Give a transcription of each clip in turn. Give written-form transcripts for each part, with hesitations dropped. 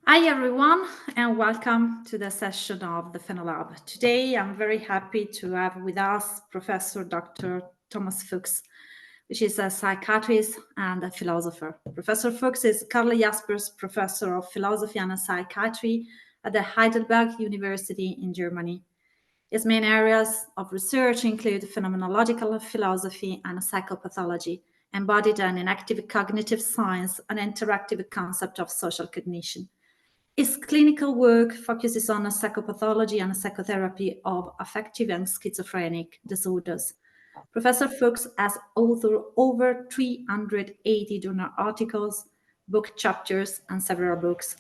Hi everyone, and welcome to the session of the PhenoLab. Today, I'm very happy to have with us Professor Dr. Thomas Fuchs, which is a psychiatrist and a philosopher. Professor Fuchs is Karl Jaspers Professor of Philosophy and Psychiatry at the Heidelberg University in Germany. His main areas of research include phenomenological philosophy and psychopathology, embodied and enactive cognitive science, and interactive concept of social cognition. His clinical work focuses on psychopathology and psychotherapy of affective and schizophrenic disorders. Professor Fuchs has authored over 380 journal articles, book chapters, and several books,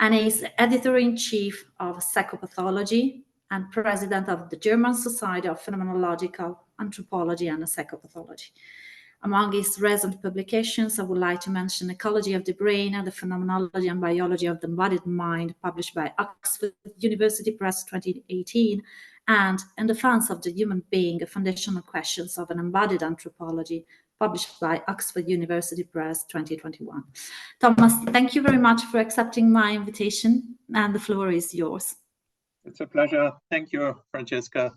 and is editor-in-chief of Psychopathology and president of the German Society of Phenomenological Anthropology and Psychopathology. Among his recent publications, I would like to mention Ecology of the Brain and the Phenomenology and Biology of the Embodied Mind, published by Oxford University Press 2018, and In Defense of the Human Being, Foundational Questions of an Embodied Anthropology, published by Oxford University Press 2021. Thomas, thank you very much for accepting my invitation, and the floor is yours. It's a pleasure. Thank you, Francesca.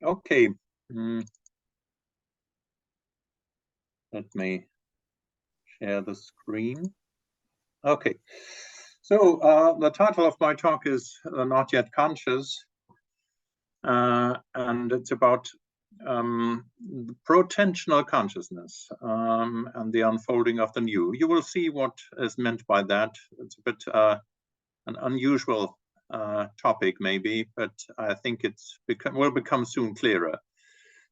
Okay. Let me share the screen. Okay. So the title of my talk is Not Yet Conscious, and it's about protentional consciousness and the unfolding of the new. You will see what is meant by that. It's a bit an unusual topic maybe, but I think will become soon clearer.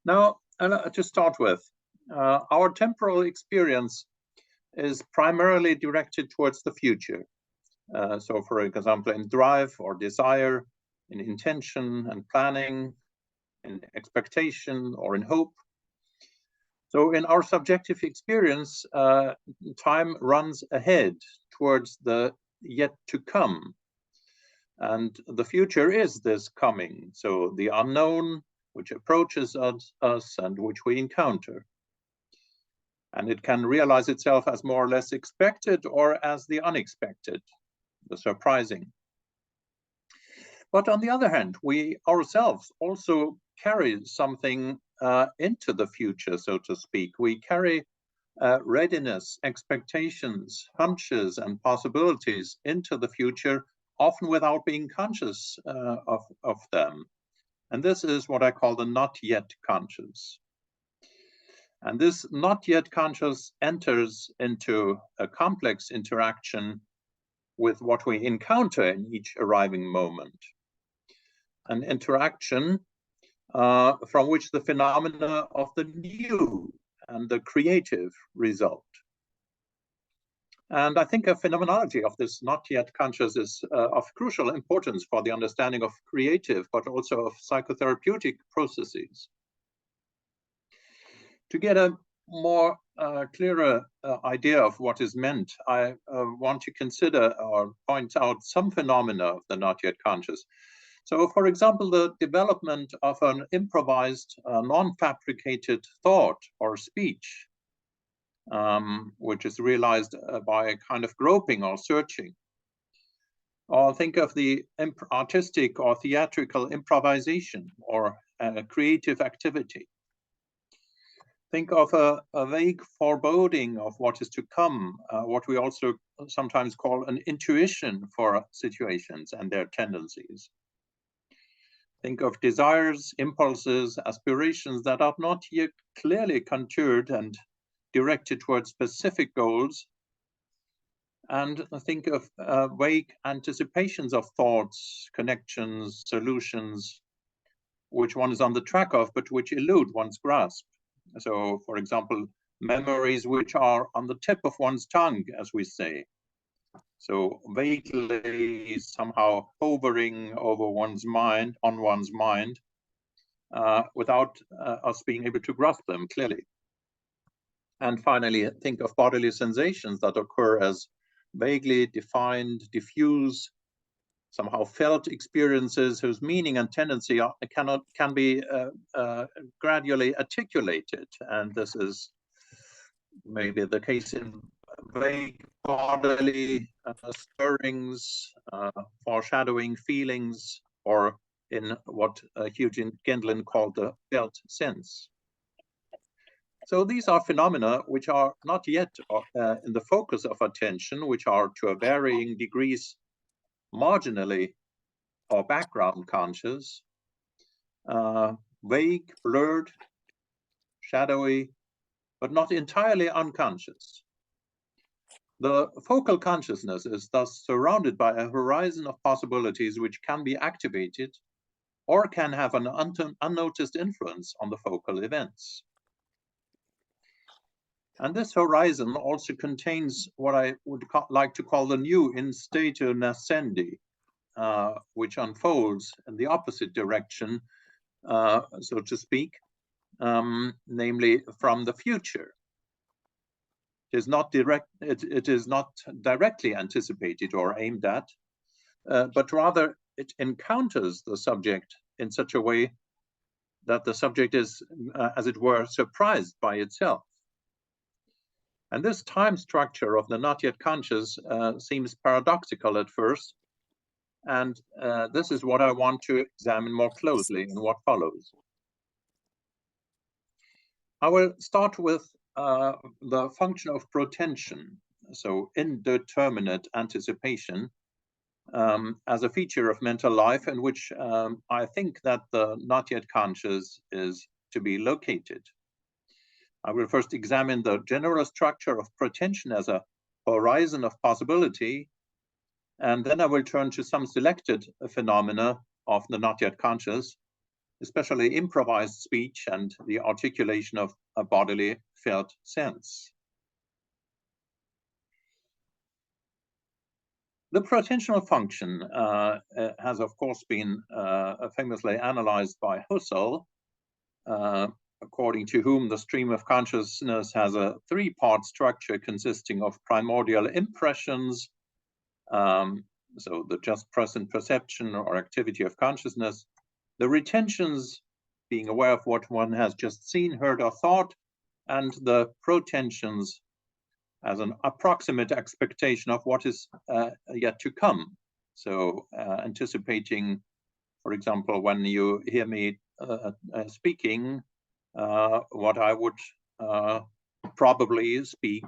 Now, to start with, our temporal experience is primarily directed towards the future. So for example, in drive or desire, in intention and planning, in expectation or in hope. So in our subjective experience, time runs ahead towards the yet to come. And the future is this coming, so the unknown, which approaches us and which we encounter. And it can realize itself as more or less expected or as the unexpected, the surprising. But on the other hand, we ourselves also carry something into the future, so to speak. We carry readiness, expectations, hunches, and possibilities into the future, often without being conscious of them. And this is what I call the not yet conscious. And this not yet conscious enters into a complex interaction with what we encounter in each arriving moment. An interaction from which the phenomena of the new and the creative result. And I think a phenomenology of this not yet conscious is of crucial importance for the understanding of creative, but also of psychotherapeutic processes. To get a more clearer idea of what is meant, I want to consider or point out some phenomena of the not yet conscious. So, for example, the development of an improvised, non-fabricated thought or speech, which is realized by a kind of groping or searching. Or think of the artistic or theatrical improvisation or creative activity. Think of a vague foreboding of what is to come, what we also sometimes call an intuition for situations and their tendencies. Think of desires, impulses, aspirations that are not yet clearly contoured and directed towards specific goals. And think of vague anticipations of thoughts, connections, solutions, which one is on the track of, but which elude one's grasp. So, for example, memories which are on the tip of one's tongue, as we say. So vaguely somehow hovering over one's mind, without us being able to grasp them clearly. And finally, think of bodily sensations that occur as vaguely defined, diffuse, somehow felt experiences whose meaning and tendency can be gradually articulated. And this is maybe the case in vague bodily stirrings, foreshadowing feelings, or in what Eugene Gendlin called the felt sense. So these are phenomena which are not yet in the focus of attention, which are to a varying degrees marginally or background conscious, vague, blurred, shadowy, but not entirely unconscious. The focal consciousness is thus surrounded by a horizon of possibilities which can be activated or can have an unnoticed influence on the focal events. And this horizon also contains what I would like to call the new in statu nascendi, which unfolds in the opposite direction, so to speak, namely from the future. It is not directly anticipated or aimed at, but rather it encounters the subject in such a way that the subject is, as it were, surprised by itself. And this time structure of the not yet conscious seems paradoxical at first, and this is what I want to examine more closely in what follows. I will start with the function of protention, so indeterminate anticipation, as a feature of mental life in which I think that the not yet conscious is to be located. I will first examine the general structure of protention as a horizon of possibility, and then I will turn to some selected phenomena of the not yet conscious, especially improvised speech and the articulation of a bodily felt sense. The protentional function has, of course, been famously analyzed by Husserl, according to whom the stream of consciousness has a three-part structure consisting of primordial impressions, so the just present perception or activity of consciousness, the retentions, being aware of what one has just seen, heard, or thought, and the protensions as an approximate expectation of what is yet to come. So anticipating, for example, when you hear me speaking, what I would probably speak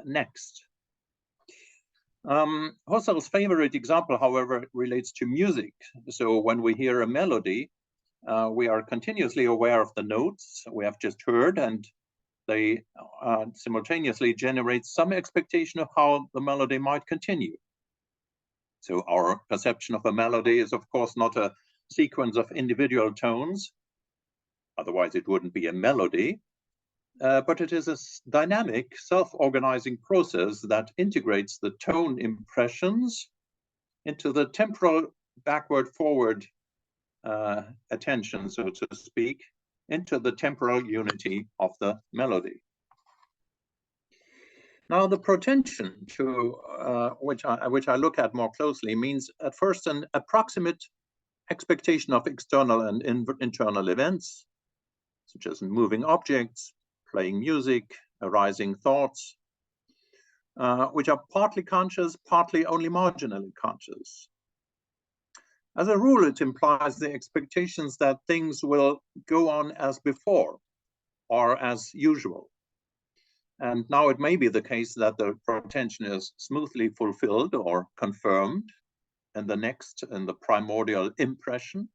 next. Husserl's favorite example, however, relates to music. So when we hear a melody, we are continuously aware of the notes we have just heard, and they simultaneously generate some expectation of how the melody might continue. So our perception of a melody is, of course, not a sequence of individual tones, otherwise it wouldn't be a melody, but it is a dynamic, self-organizing process that integrates the tone impressions into the temporal backward-forward attention, so to speak, into the temporal unity of the melody. Now, the protention to which I look at more closely means at first an approximate expectation of external and internal events, such as moving objects, playing music, arising thoughts, which are partly conscious, partly only marginally conscious. As a rule, it implies the expectations that things will go on as before or as usual. And now it may be the case that the protention is smoothly fulfilled or confirmed in the primordial impression.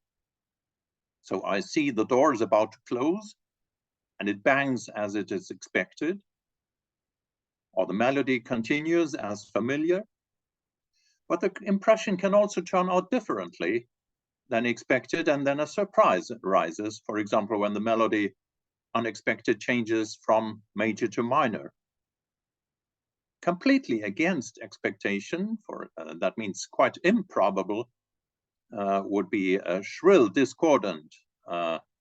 So I see the door is about to close and it bangs as it is expected, or the melody continues as familiar. But the impression can also turn out differently than expected, and then a surprise arises, for example, when the melody unexpected changes from major to minor. Completely against expectation, that means quite improbable, would be a shrill, discordant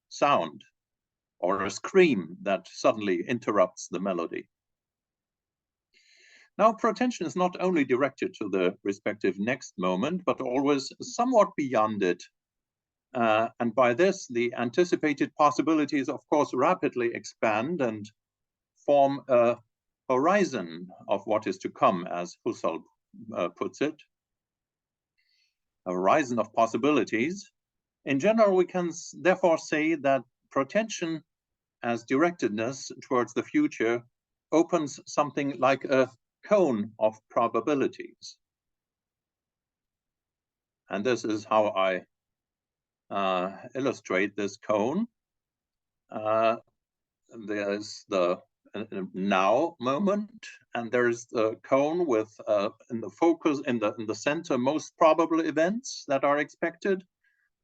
sound, or a scream that suddenly interrupts the melody. Now, protention is not only directed to the respective next moment, but always somewhat beyond it. And by this, the anticipated possibilities, of course, rapidly expand and form a horizon of what is to come, as Husserl puts it, a horizon of possibilities. In general, we can therefore say that protention as directedness towards the future opens something like a cone of probabilities. And this is how I illustrate this cone. There's the now moment, and there's the cone with in the focus, in the center, most probable events that are expected,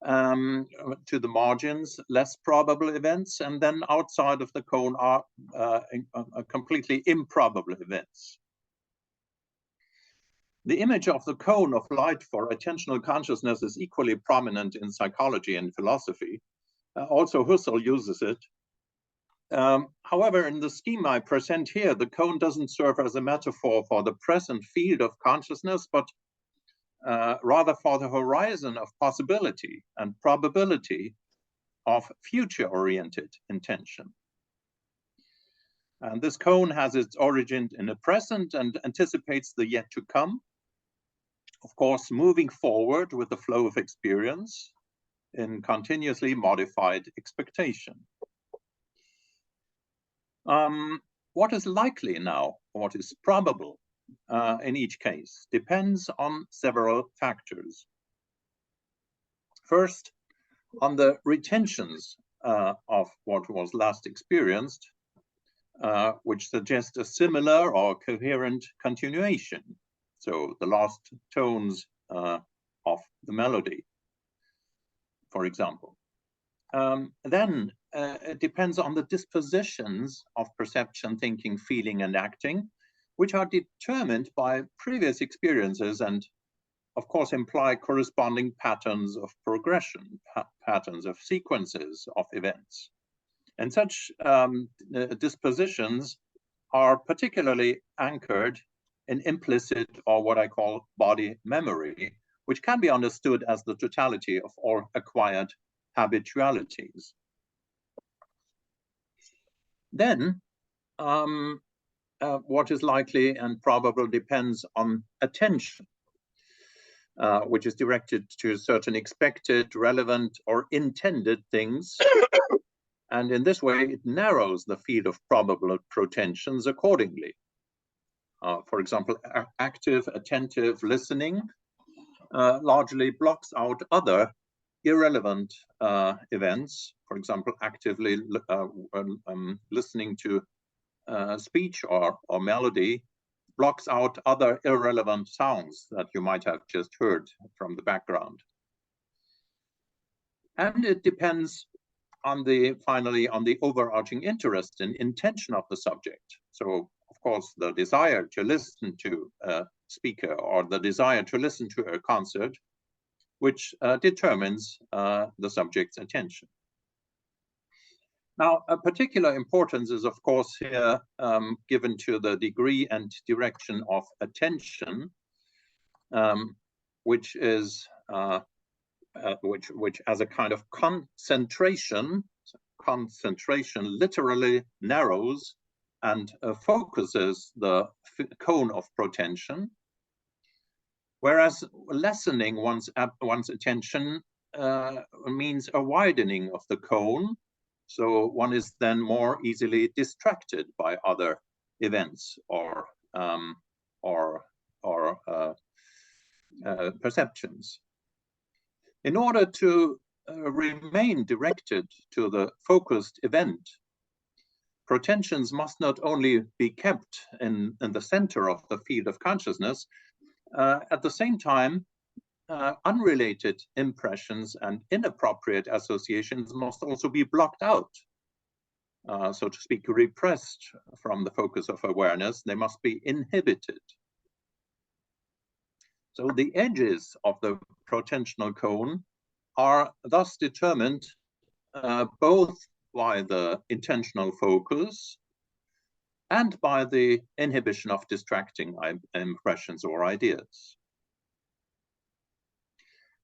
to the margins, less probable events, and then outside of the cone are completely improbable events. The image of the cone of light for attentional consciousness is equally prominent in psychology and philosophy. Also, Husserl uses it. However, in the scheme I present here, the cone doesn't serve as a metaphor for the present field of consciousness, but rather for the horizon of possibility and probability of future-oriented intention. And this cone has its origin in the present and anticipates the yet to come, of course, moving forward with the flow of experience in continuously modified expectation. What is likely now, or what is probable in each case, depends on several factors. First, on the retentions of what was last experienced, which suggest a similar or coherent continuation. So the last tones of the melody, for example. Then it depends on the dispositions of perception, thinking, feeling, and acting, which are determined by previous experiences and, of course, imply corresponding patterns of progression, patterns of sequences of events. And such dispositions are particularly anchored in implicit, or what I call body memory, which can be understood as the totality of all acquired habitualities. Then, what is likely and probable depends on attention, which is directed to certain expected, relevant, or intended things. And in this way, it narrows the field of probable protensions accordingly. For example, active, attentive listening largely blocks out other irrelevant events. For example, actively listening to speech or melody blocks out other irrelevant sounds that you might have just heard from the background. And it depends on finally on the overarching interest and intention of the subject. So, of course, the desire to listen to a speaker or the desire to listen to a concert, which determines the subject's attention. Now, a particular importance is, of course, here given to the degree and direction of attention, which is which as a kind of concentration literally narrows and focuses the cone of protension, whereas lessening one's attention means a widening of the cone, so one is then more easily distracted by other events or perceptions. In order to remain directed to the focused event, protensions must not only be kept in the center of the field of consciousness, at the same time, unrelated impressions and inappropriate associations must also be blocked out, so to speak, repressed from the focus of awareness. They must be inhibited. So the edges of the protensional cone are thus determined both by the intentional focus and by the inhibition of distracting impressions or ideas.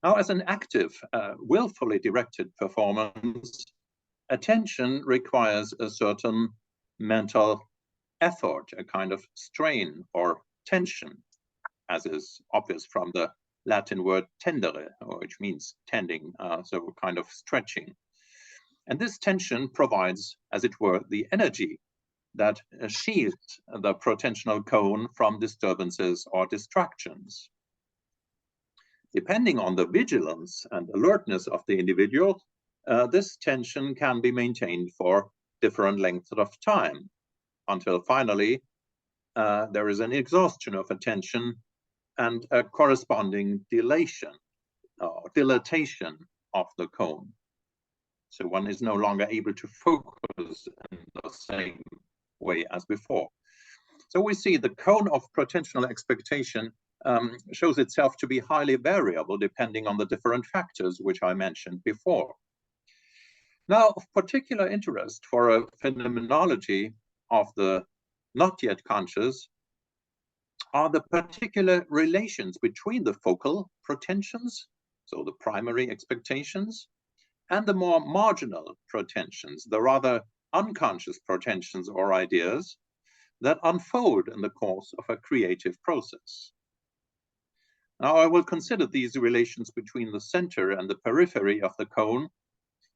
Now, as an active, willfully directed performance, attention requires a certain mental effort, a kind of strain or tension, as is obvious from the Latin word tendere, which means tending, so a kind of stretching. And this tension provides, as it were, the energy that shields the protensional cone from disturbances or distractions. Depending on the vigilance and alertness of the individual, this tension can be maintained for different lengths of time, until finally there is an exhaustion of attention and a corresponding dilation or dilatation of the cone. So one is no longer able to focus in the same way as before. So we see the cone of protensional expectation shows itself to be highly variable depending on the different factors which I mentioned before. Now, of particular interest for a phenomenology of the not yet conscious are the particular relations between the focal protensions, so the primary expectations, and the more marginal protensions, the rather unconscious protensions or ideas that unfold in the course of a creative process. Now, I will consider these relations between the center and the periphery of the cone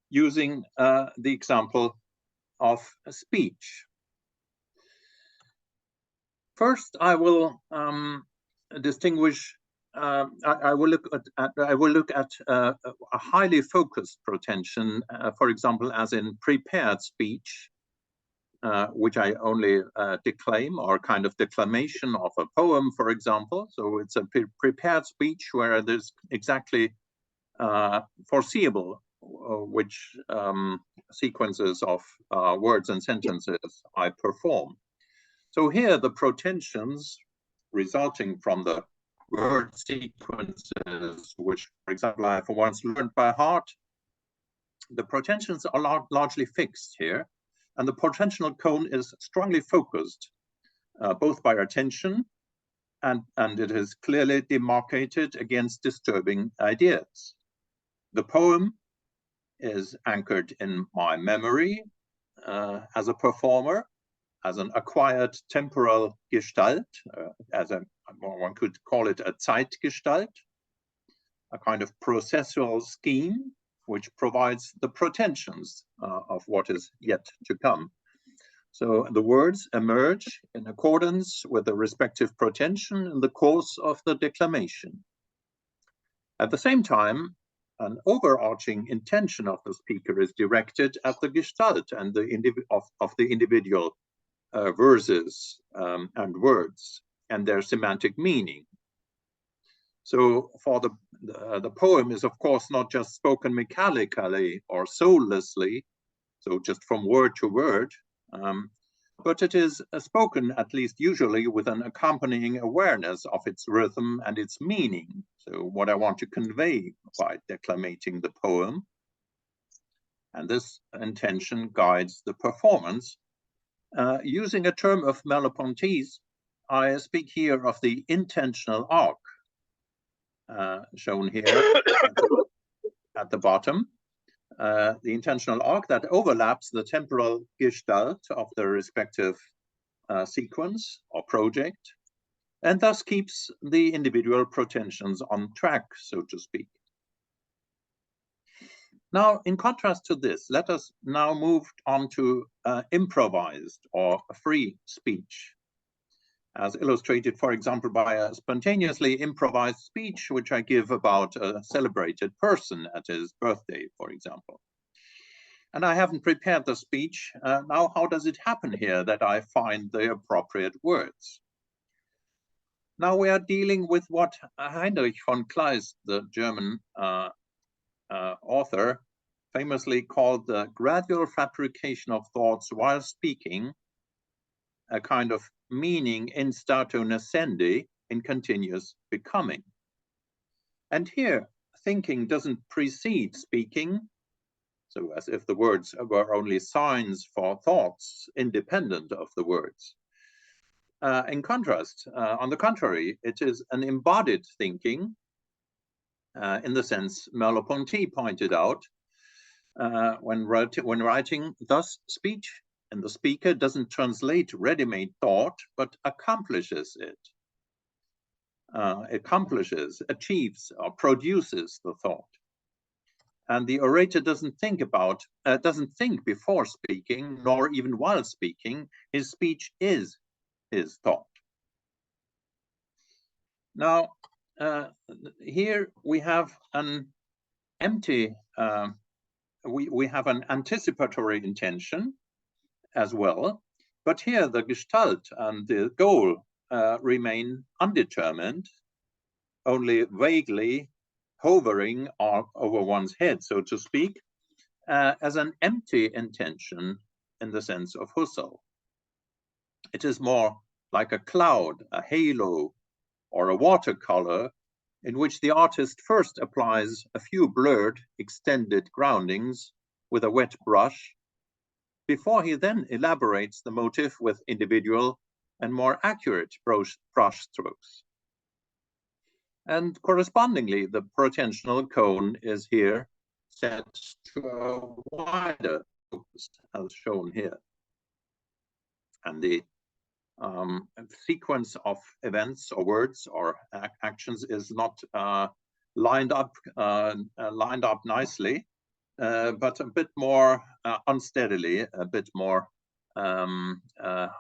using the example of speech. First, I will distinguish. I will look at a highly focused protension, for example, as in prepared speech, which I only declaim, or kind of declamation of a poem, for example. So it's a prepared speech where there's exactly foreseeable which sequences of words and sentences I perform. So here the protensions resulting from the word sequences, which, for example, I for once learned by heart, the protensions are largely fixed here, and the protensional cone is strongly focused, both by attention and it is clearly demarcated against disturbing ideas. The poem is anchored in my memory as a performer, as an acquired temporal gestalt, one could call it a Zeitgestalt, a kind of processual scheme which provides the protensions of what is yet to come. So the words emerge in accordance with the respective protension in the course of the declamation. At the same time, an overarching intention of the speaker is directed at the gestalt and of the individual verses and words and their semantic meaning. So for the poem is of course not just spoken mechanically or soullessly, so just from word to word, but it is spoken at least usually with an accompanying awareness of its rhythm and its meaning. So what I want to convey by declamating the poem, and this intention guides the performance. Using a term of Merleau-Ponty's, I speak here of the intentional arc, shown here at the bottom. The intentional arc that overlaps the temporal gestalt of the respective sequence or project, and thus keeps the individual protensions on track, so to speak. Now, in contrast to this, let us now move on to improvised or free speech, as illustrated, for example, by a spontaneously improvised speech which I give about a celebrated person at his birthday, for example. And I haven't prepared the speech. Now, how does it happen here that I find the appropriate words? Now we are dealing with what Heinrich von Kleist, the German author, famously called the gradual fabrication of thoughts while speaking, a kind of meaning in statu nascendi, in continuous becoming. And here, thinking doesn't precede speaking, so as if the words were only signs for thoughts independent of the words. In contrast, on the contrary, it is an embodied thinking, in the sense Merleau-Ponty pointed out when writing, thus speech in the speaker doesn't translate ready-made thought, but accomplishes it. Accomplishes, achieves, or produces the thought. And the orator doesn't think before speaking, nor even while speaking. His speech is his thought. Now, here we have an empty, we have an anticipatory intention as well, but here the gestalt and the goal remain undetermined, only vaguely hovering over one's head, so to speak, as an empty intention in the sense of Husserl. It is more like a cloud, a halo, or a watercolor in which the artist first applies a few blurred, extended groundings with a wet brush, before he then elaborates the motif with individual and more accurate brush strokes. And correspondingly, the protentional cone is here set to a wider focus, as shown here. And the sequence of events or words or actions is not lined up nicely, but a bit more unsteadily, a bit more out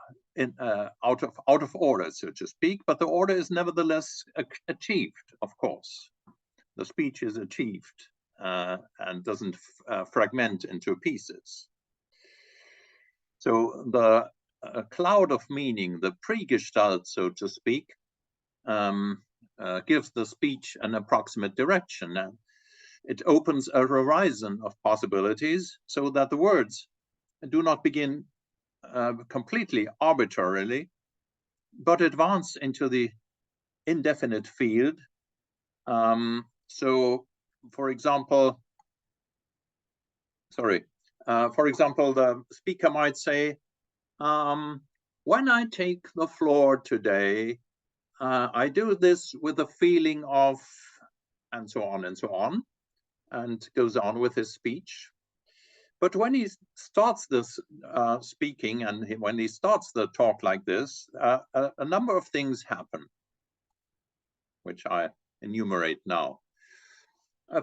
of order, so to speak. But the order is nevertheless achieved, of course. The speech is achieved and doesn't fragment into pieces. So the cloud of meaning, the pre-gestalt, so to speak, gives the speech an approximate direction. And it opens a horizon of possibilities so that the words do not begin completely arbitrarily, but advance into the indefinite field. So, for example, the speaker might say, when I take the floor today, I do this with a feeling of, and so on, and goes on with his speech. But when he starts this speaking and when he starts the talk like this, a number of things happen, which I enumerate now.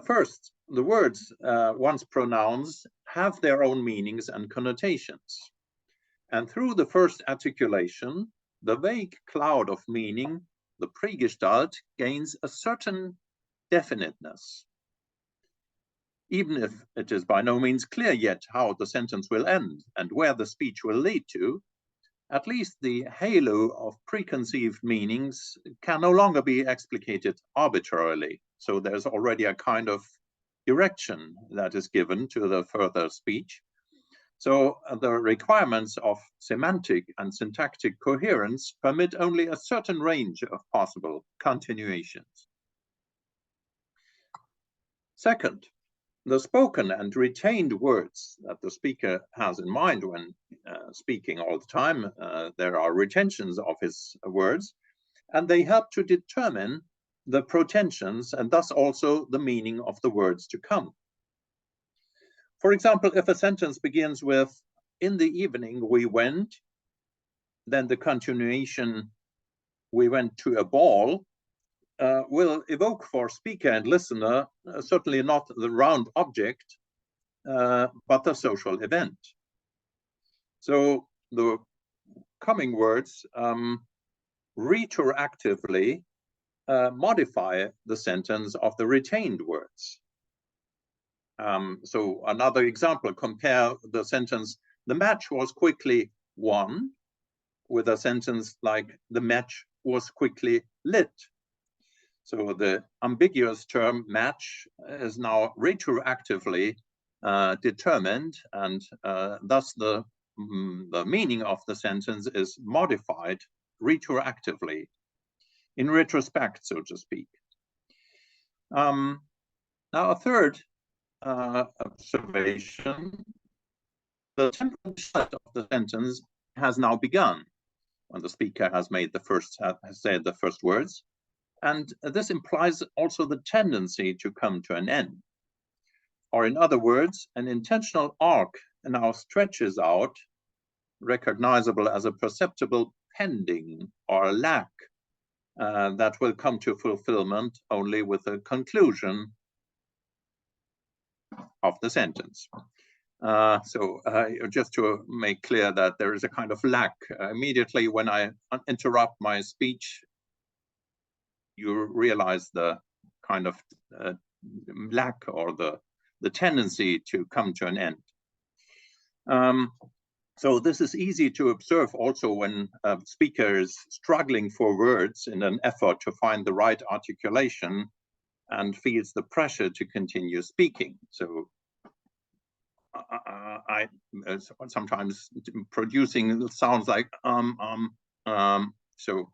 First, the words, once pronounced, have their own meanings and connotations. And through the first articulation, the vague cloud of meaning, the pre-gestalt, gains a certain definiteness. Even if it is by no means clear yet how the sentence will end and where the speech will lead to, at least the halo of preconceived meanings can no longer be explicated arbitrarily. So there's already a kind of direction that is given to the further speech. So the requirements of semantic and syntactic coherence permit only a certain range of possible continuations. Second, the spoken and retained words that the speaker has in mind when speaking all the time, there are retentions of his words, and they help to determine the protentions and thus also the meaning of the words to come. For example, if a sentence begins with, in the evening we went, then the continuation, we went to a ball, will evoke for speaker and listener certainly not the round object, but the social event. So the coming words retroactively modify the sentence of the retained words. So another example, compare the sentence, the match was quickly won, with a sentence like, the match was quickly lit. So the ambiguous term match is now retroactively determined, and thus the meaning of the sentence is modified retroactively, in retrospect, so to speak. Now a third observation, the temporal set of the sentence has now begun when the speaker has made the first, has said the first words, and this implies also the tendency to come to an end. Or in other words, an intentional arc now stretches out recognizable as a perceptible pending or lack that will come to fulfillment only with the conclusion of the sentence. Just to make clear that there is a kind of lack. Immediately when I interrupt my speech, you realize the kind of lack or the tendency to come to an end. So this is easy to observe also when a speaker is struggling for words in an effort to find the right articulation and feels the pressure to continue speaking. So I sometimes producing sounds like so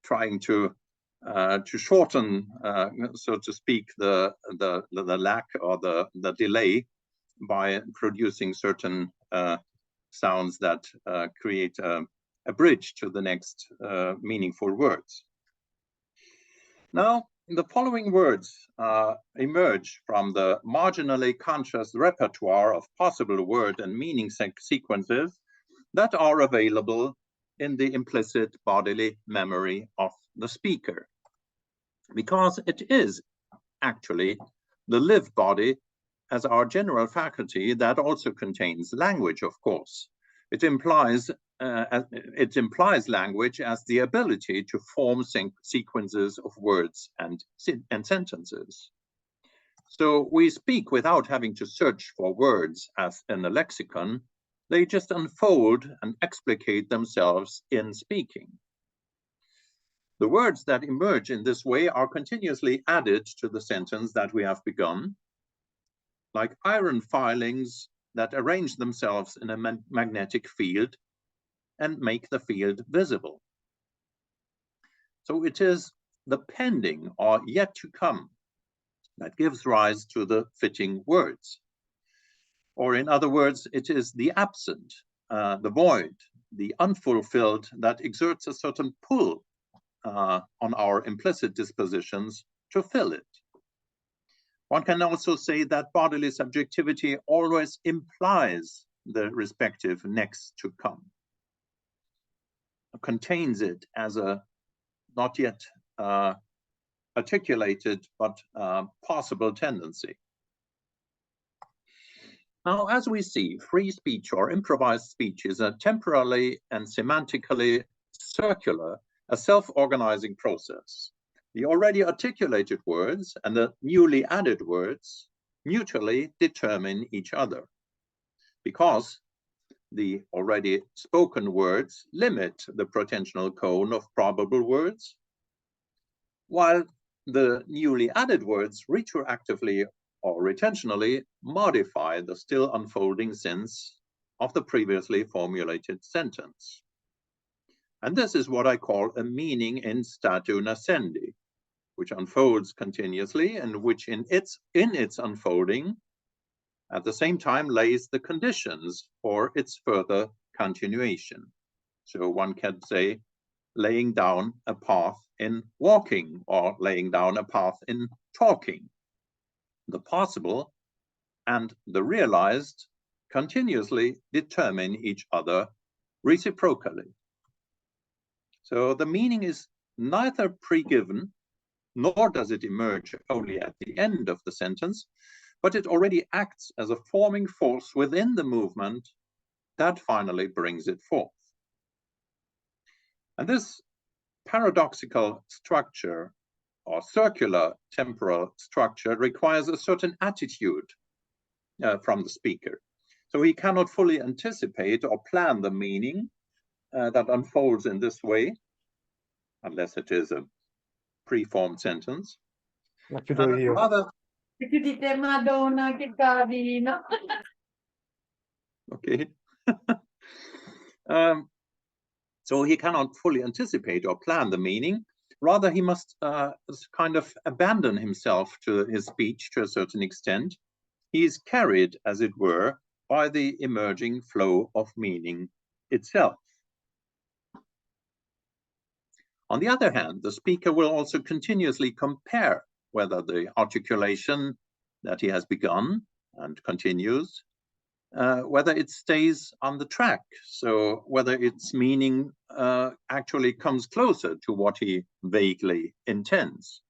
trying to shorten, so to speak, the lack or the delay by producing certain sounds that create a bridge to the next meaningful words. Now, the following words emerge from the marginally conscious repertoire of possible word and meaning sequences that are available in the implicit bodily memory of the speaker. Because it is actually the lived body as our general faculty that also contains language, of course. It implies language as the ability to form sequences of words and sentences. So we speak without having to search for words as in a lexicon. They just unfold and explicate themselves in speaking. The words that emerge in this way are continuously added to the sentence that we have begun, like iron filings that arrange themselves in a magnetic field and make the field visible. So it is the pending or yet to come that gives rise to the fitting words. Or in other words, it is the absent, the void, the unfulfilled that exerts a certain pull on our implicit dispositions to fill it. One can also say that bodily subjectivity always implies the respective next to come, contains it as a not yet articulated but possible tendency. Now, as we see, free speech or improvised speech is a temporally and semantically circular, a self-organizing process. The already articulated words and the newly added words mutually determine each other, because the already spoken words limit the protentional cone of probable words, while the newly added words retroactively or retentionally modify the still unfolding sense of the previously formulated sentence. And this is what I call a meaning in statu nascendi, which unfolds continuously and which in its unfolding at the same time lays the conditions for its further continuation. So one can say laying down a path in walking or laying down a path in talking. The possible and the realized continuously determine each other reciprocally. So the meaning is neither pre-given, nor does it emerge only at the end of the sentence, but it already acts as a forming force within the movement that finally brings it forth. And this paradoxical structure or circular temporal structure requires a certain attitude from the speaker. So he cannot fully anticipate or plan the meaning that unfolds in this way, unless it is a preformed sentence. Rather, Madonna, che carino. okay. So he cannot fully anticipate or plan the meaning. Rather, he must kind of abandon himself to his speech to a certain extent. He is carried, as it were, by the emerging flow of meaning itself. On the other hand, the speaker will also continuously compare whether the articulation that he has begun and continues whether it stays on the track, so whether its meaning actually comes closer to what he vaguely intends.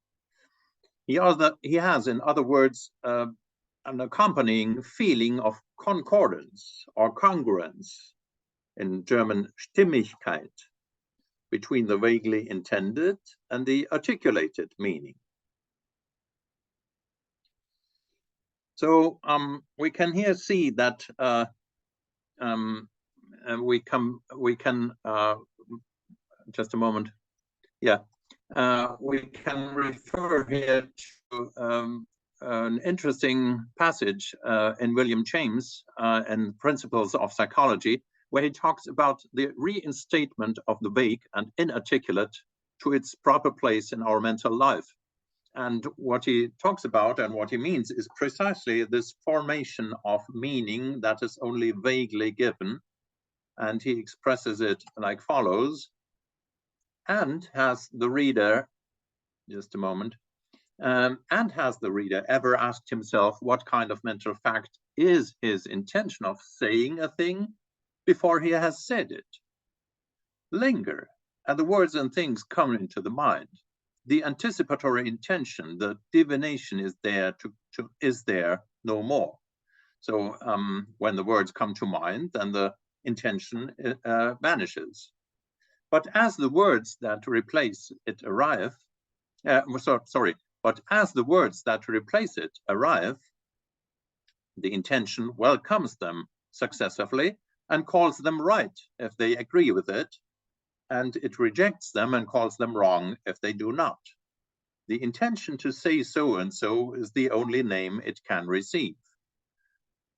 He has, in other words, an accompanying feeling of concordance or congruence, in German Stimmigkeit, between the vaguely intended and the articulated meaning. So we can here see that we can just a moment. Yeah, we can refer here to an interesting passage in William James and Principles of Psychology, where he talks about the reinstatement of the vague and inarticulate to its proper place in our mental life. And what he talks about and what he means is precisely this formation of meaning that is only vaguely given. And he expresses it like follows: and has the reader, just a moment, and has the reader ever asked himself what kind of mental fact is his intention of saying a thing before he has said it? Linger, and the words and things come into the mind. The anticipatory intention, the divination is there is there no more. So when the words come to mind, then the intention vanishes. But as the words that replace it arrive, but as the words that replace it arrive, the intention welcomes them successively and calls them right if they agree with it, and it rejects them and calls them wrong if they do not. The intention to say so and so is the only name it can receive.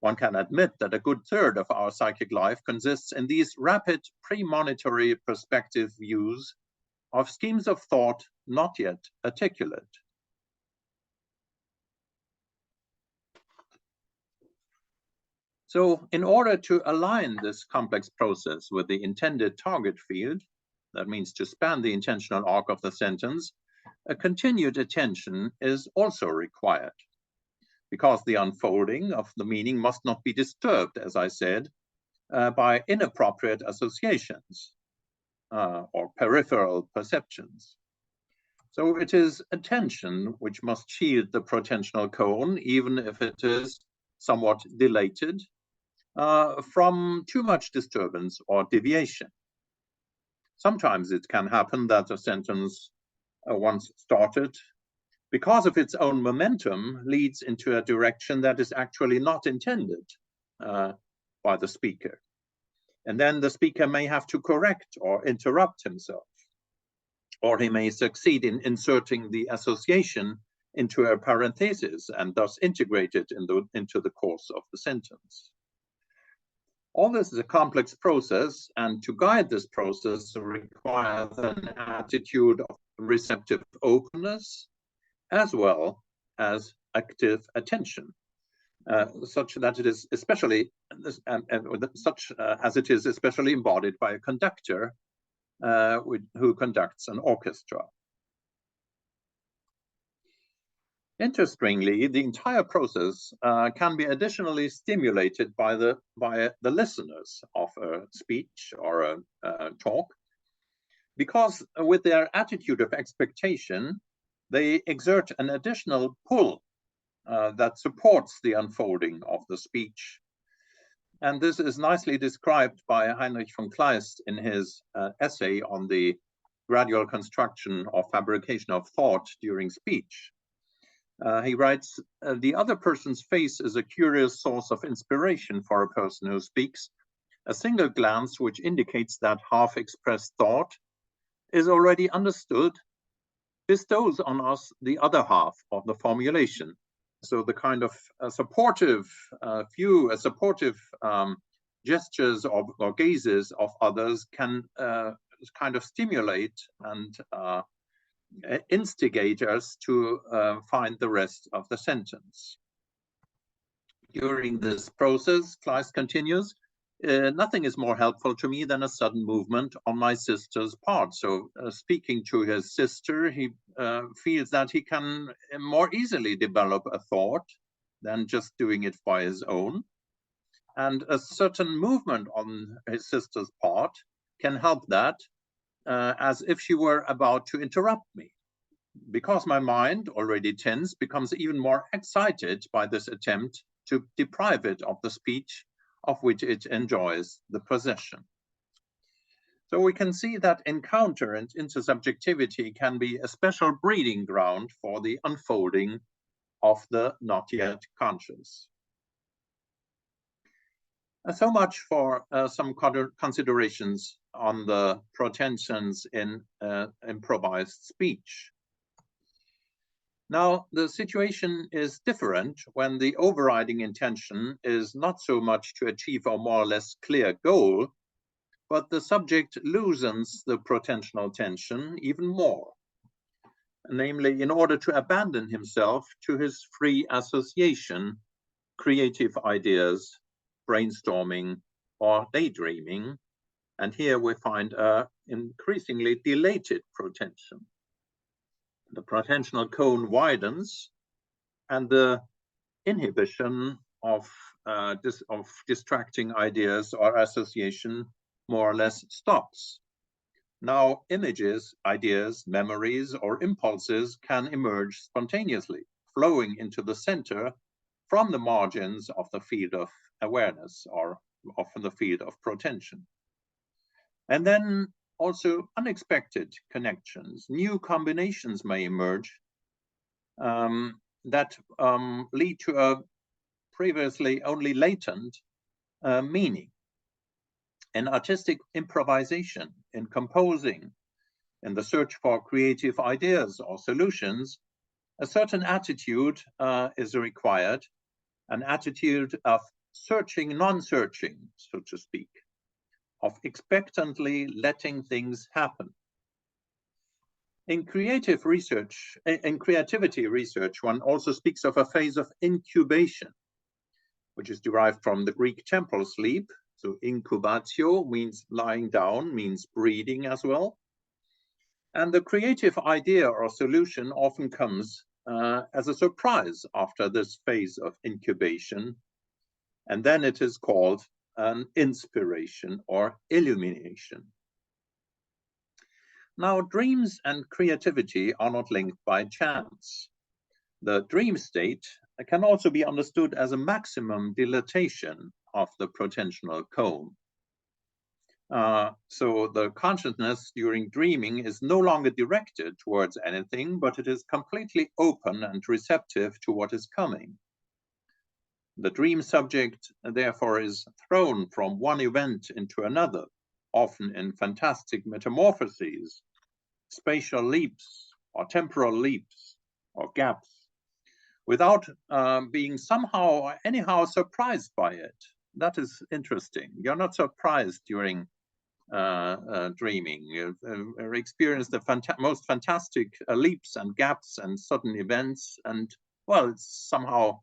One can admit that a good third of our psychic life consists in these rapid premonitory perspective views of schemes of thought not yet articulate. So in order to align this complex process with the intended target field, that means to span the intentional arc of the sentence, a continued attention is also required, because the unfolding of the meaning must not be disturbed, as I said, by inappropriate associations or peripheral perceptions. So it is attention which must shield the protentional cone, even if it is somewhat dilated, from too much disturbance or deviation. Sometimes it can happen that a sentence once started, because of its own momentum, leads into a direction that is actually not intended by the speaker. And then the speaker may have to correct or interrupt himself, or he may succeed in inserting the association into a parenthesis and thus integrate it into the course of the sentence. All this is a complex process, and to guide this process requires an attitude of receptive openness as well as active attention, such that it is especially as it is especially embodied by a conductor who conducts an orchestra. Interestingly, the entire process can be additionally stimulated by the listeners of a speech or a talk, because with their attitude of expectation, they exert an additional pull that supports the unfolding of the speech. And this is nicely described by Heinrich von Kleist in his essay on the gradual construction or fabrication of thought during speech. He writes, the other person's face is a curious source of inspiration for a person who speaks. A single glance which indicates that half-expressed thought is already understood bestows on us the other half of the formulation. So the kind of supportive gestures or gazes of others can kind of stimulate and instigate us to find the rest of the sentence. During this process, Kleist continues, nothing is more helpful to me than a sudden movement on my sister's part. So speaking to his sister, he feels that he can more easily develop a thought than just doing it by his own. And a certain movement on his sister's part can help that, as if she were about to interrupt me, because my mind, already tense, becomes even more excited by this attempt to deprive it of the speech of which it enjoys the possession. So we can see that encounter and intersubjectivity can be a special breeding ground for the unfolding of the not yet conscious. So much for some considerations on the protensions in improvised speech. Now, the situation is different when the overriding intention is not so much to achieve a more or less clear goal, but the subject loosens the protensional tension even more, namely in order to abandon himself to his free association, creative ideas, brainstorming, or daydreaming. And here we find an increasingly dilated protension. The protensional cone widens, and the inhibition of distracting ideas or association more or less stops. Now images, ideas, memories, or impulses can emerge spontaneously, flowing into the center from the margins of the field of awareness, or often the field of protension. And then also unexpected connections, new combinations may emerge that lead to a previously only latent meaning. In artistic improvisation, in composing, in the search for creative ideas or solutions, a certain attitude is required, an attitude of searching, non-searching, so to speak, of expectantly letting things happen. In creative research, in creativity research, one also speaks of a phase of incubation, which is derived from the Greek temple sleep. So incubatio means lying down, means breeding as well. And the creative idea or solution often comes as a surprise after this phase of incubation. And then it is called an inspiration or illumination. Now, dreams and creativity are not linked by chance. The dream state can also be understood as a maximum dilatation of the protensional cone. So the consciousness during dreaming is no longer directed towards anything, but it is completely open and receptive to what is coming. The dream subject, therefore, is thrown from one event into another, often in fantastic metamorphoses, spatial leaps, or temporal leaps, or gaps, without being somehow or anyhow surprised by it. That is interesting. You're not surprised during dreaming. You experience the most fantastic leaps and gaps and sudden events, and well, it's somehow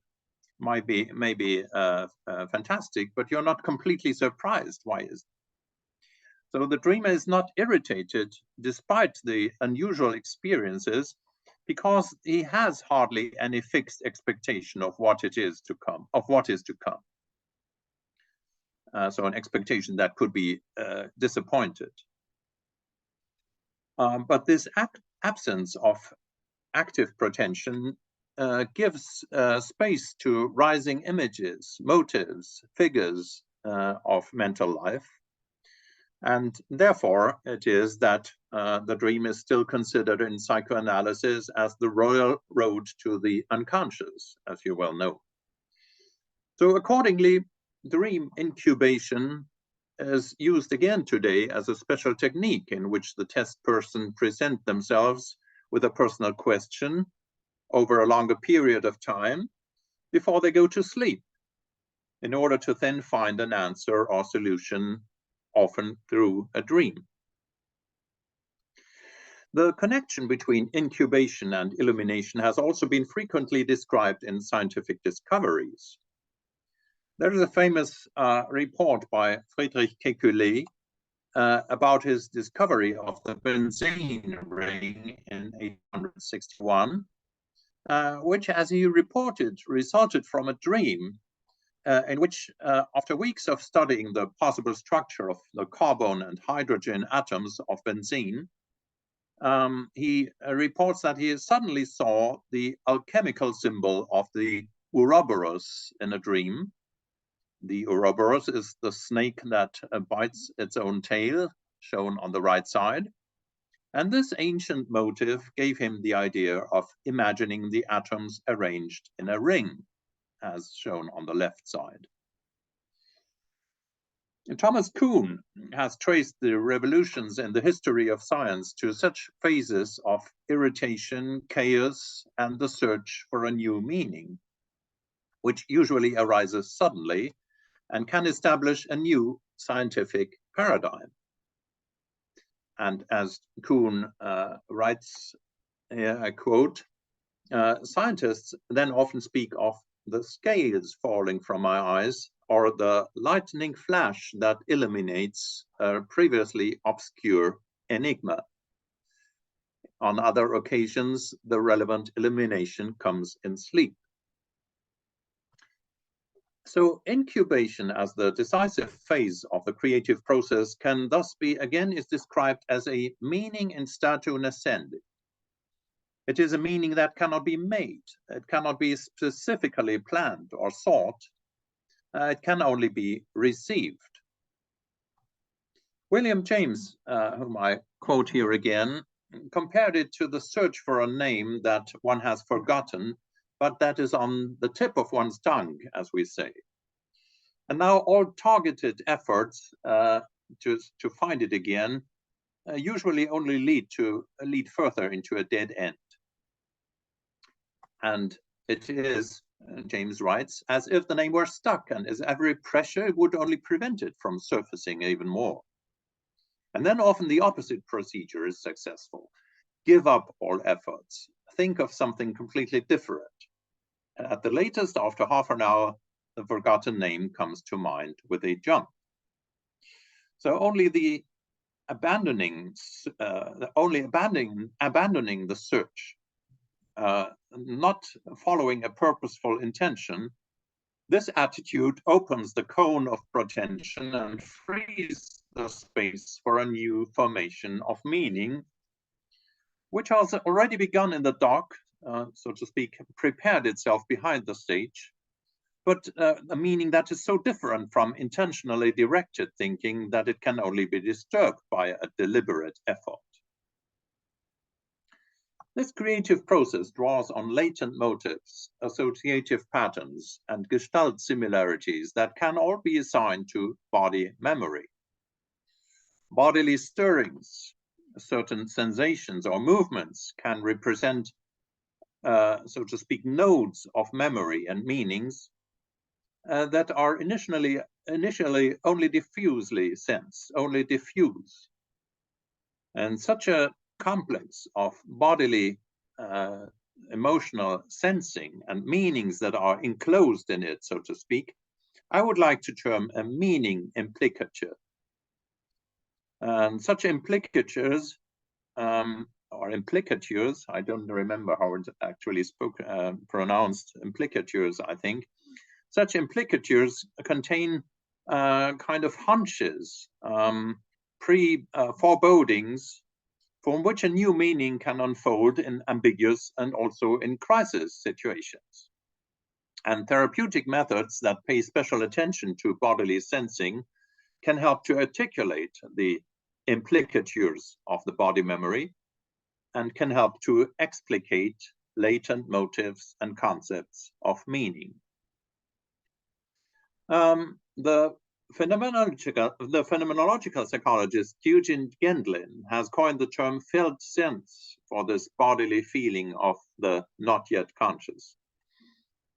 maybe fantastic, but you're not completely surprised. Why is it? So the dreamer is not irritated despite the unusual experiences, because he has hardly any fixed expectation of what it is to come, of what is to come. So an expectation that could be disappointed. But this absence of active protension gives space to rising images, motives, figures of mental life. And therefore, it is that the dream is still considered in psychoanalysis as the royal road to the unconscious, as you well know. So accordingly, dream incubation is used again today as a special technique in which the test person present themselves with a personal question over a longer period of time before they go to sleep, in order to then find an answer or solution, often through a dream. The connection between incubation and illumination has also been frequently described in scientific discoveries. There is a famous report by Friedrich Kekulé about his discovery of the benzene ring in 1861, which, as he reported, resulted from a dream in which, after weeks of studying the possible structure of the carbon and hydrogen atoms of benzene, he reports that he suddenly saw the alchemical symbol of the Ouroboros in a dream. The Ouroboros is the snake that bites its own tail, shown on the right side. And this ancient motive gave him the idea of imagining the atoms arranged in a ring, as shown on the left side. Thomas Kuhn has traced the revolutions in the history of science to such phases of irritation, chaos, and the search for a new meaning, which usually arises suddenly and can establish a new scientific paradigm. And as Kuhn writes here, I quote, scientists then often speak of the scales falling from my eyes or the lightning flash that illuminates a previously obscure enigma. On other occasions, the relevant illumination comes in sleep. So incubation as the decisive phase of the creative process can thus be, again, is described as a meaning in statu nascendi. It is a meaning that cannot be made. It cannot be specifically planned or sought. It can only be received. William James, whom I quote here again, compared it to the search for a name that one has forgotten, but that is on the tip of one's tongue, as we say. And now all targeted efforts to find it again usually only lead further into a dead end. And it is, James writes, as if the name were stuck, and as every pressure would only prevent it from surfacing even more. And then often the opposite procedure is successful. Give up all efforts. Think of something completely different. And at the latest, after half an hour, the forgotten name comes to mind with a jump. So only abandoning the search, not following a purposeful intention, this attitude opens the cone of protention and frees the space for a new formation of meaning, which has already begun in the dark, so to speak, prepared itself behind the stage, but a meaning that is so different from intentionally directed thinking that it can only be disturbed by a deliberate effort. This creative process draws on latent motives, associative patterns, and gestalt similarities that can all be assigned to body memory. Bodily stirrings, certain sensations or movements can represent, so to speak, nodes of memory and meanings that are initially only diffusely sensed, only diffuse. And such a complex of bodily emotional sensing and meanings that are enclosed in it, so to speak, I would like to term a meaning implicature. And such implicatures, or implicatures, I don't remember how it's actually pronounced, implicatures, I think. Such implicatures contain kind of hunches, forebodings, from which a new meaning can unfold in ambiguous and also in crisis situations. And therapeutic methods that pay special attention to bodily sensing can help to articulate the implicatures of the body memory and can help to explicate latent motives and concepts of meaning. The phenomenological psychologist Eugene Gendlin has coined the term felt sense for this bodily feeling of the not yet conscious.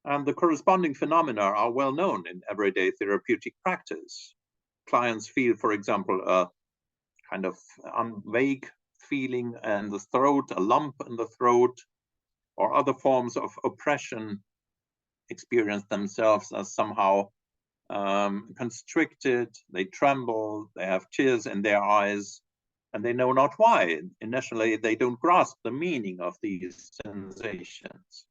And the corresponding phenomena are well known in everyday therapeutic practice. Clients feel, for example, a kind of vague feeling in the throat, a lump in the throat, or other forms of oppression experience themselves as somehow constricted, they tremble, they have tears in their eyes, and they know not why. Initially, they don't grasp the meaning of these sensations.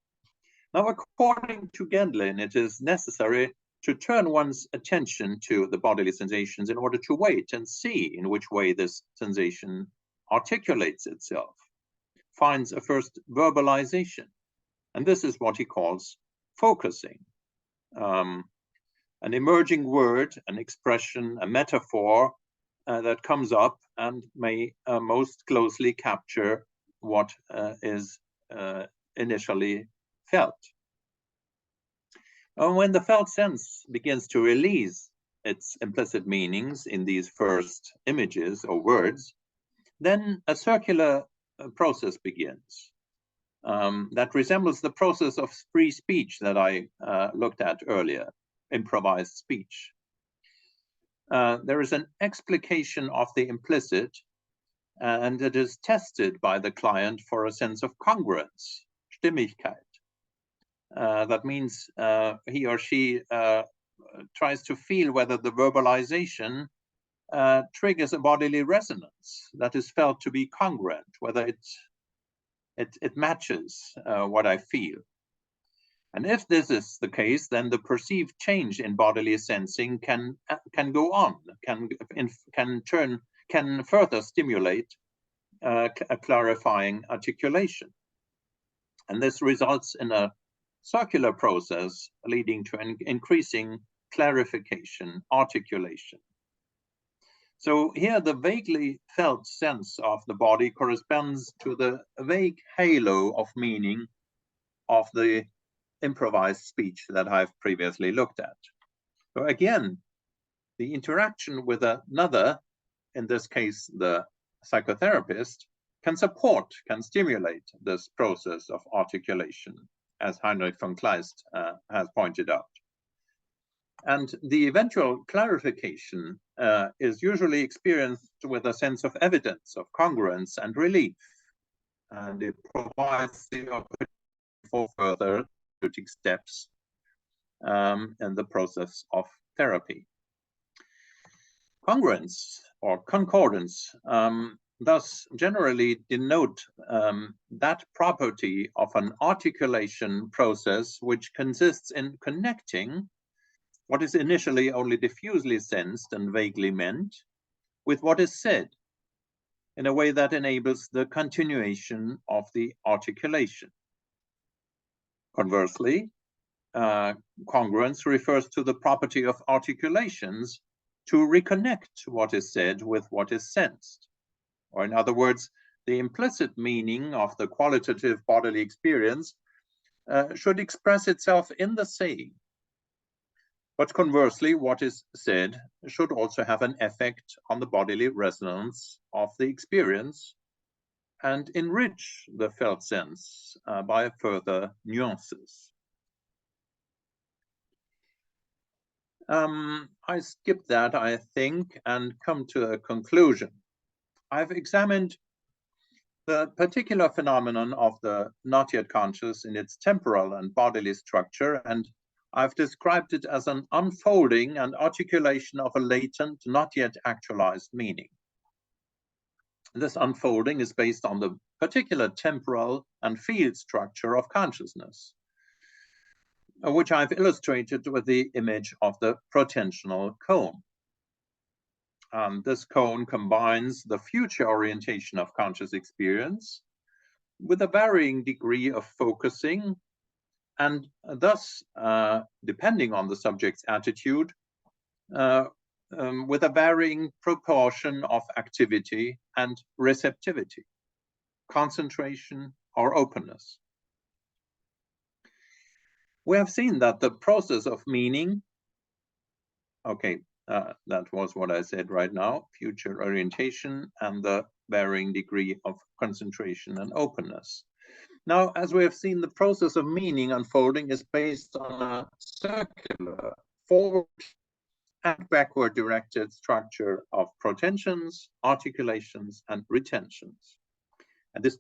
Now, according to Gendlin, it is necessary to turn one's attention to the bodily sensations in order to wait and see in which way this sensation articulates itself, finds a first verbalization. And this is what he calls focusing. An emerging word, an expression, a metaphor that comes up and may most closely capture what is initially felt. When the felt sense begins to release its implicit meanings in these first images or words, then a circular process begins that resembles the process of free speech that I looked at earlier, improvised speech. There is an explication of the implicit, and it is tested by the client for a sense of congruence, Stimmigkeit. That means he or she tries to feel whether the verbalization triggers a bodily resonance that is felt to be congruent, whether it matches what I feel. And if this is the case, then the perceived change in bodily sensing can go on, can further stimulate a clarifying articulation. And this results in a circular process leading to an increasing clarification, articulation. So here the vaguely felt sense of the body corresponds to the vague halo of meaning of the improvised speech that I've previously looked at. So again, the interaction with another, in this case, the psychotherapist, can support, can stimulate this process of articulation, as Heinrich von Kleist has pointed out. And the eventual clarification is usually experienced with a sense of evidence, of congruence and relief. And it provides the opportunity for further therapeutic steps in the process of therapy. Congruence or concordance thus generally denote that property of an articulation process which consists in connecting what is initially only diffusely sensed and vaguely meant with what is said in a way that enables the continuation of the articulation. Conversely, congruence refers to the property of articulations to reconnect what is said with what is sensed. Or in other words, the implicit meaning of the qualitative bodily experience should express itself in the saying. But conversely, what is said should also have an effect on the bodily resonance of the experience and enrich the felt sense by further nuances. I skip that, I think, and come to a conclusion. I've examined the particular phenomenon of the not yet conscious in its temporal and bodily structure, and I've described it as an unfolding and articulation of a latent, not yet actualized meaning. This unfolding is based on the particular temporal and field structure of consciousness, which I've illustrated with the image of the protentional cone. This cone combines the future orientation of conscious experience with a varying degree of focusing, and thus, depending on the subject's attitude, with a varying proportion of activity and receptivity, concentration or openness. We have seen that the process of meaning, that was what I said right now, future orientation and the varying degree of concentration and openness. Now, as we have seen, the process of meaning unfolding is based on a circular, forward and backward directed structure of protentions, articulations, and retentions. And this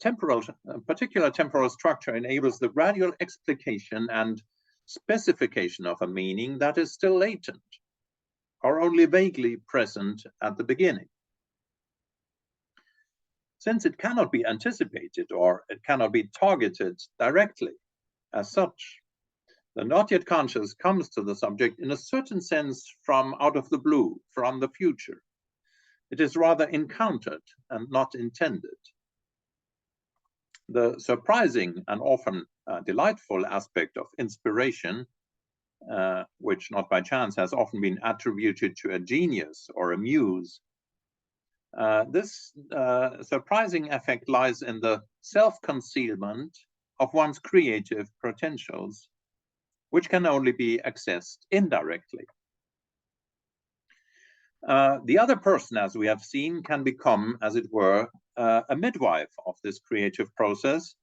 particular temporal structure enables the gradual explication and specification of a meaning that is still latent or only vaguely present at the beginning. Since it cannot be anticipated or it cannot be targeted directly as such, The not yet conscious comes to the subject in a certain sense from out of the blue, from the future. It is rather encountered and not intended. The surprising and often delightful aspect of inspiration, which not by chance has often been attributed to a genius or a muse, this surprising effect lies in the self-concealment of one's creative potentials, which can only be accessed indirectly. The other person, as we have seen, can become, as it were, a midwife of this creative process.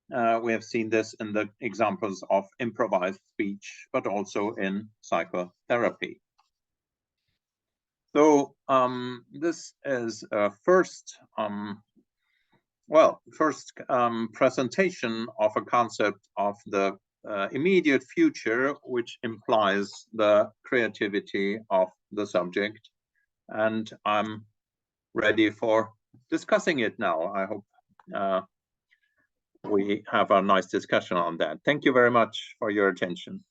We have seen this in the examples of improvised speech, but also in psychotherapy. So this is a first presentation of a concept of the immediate future, which implies the creativity of the subject. And I'm ready for discussing it now. I hope we have a nice discussion on that. Thank you very much for your attention.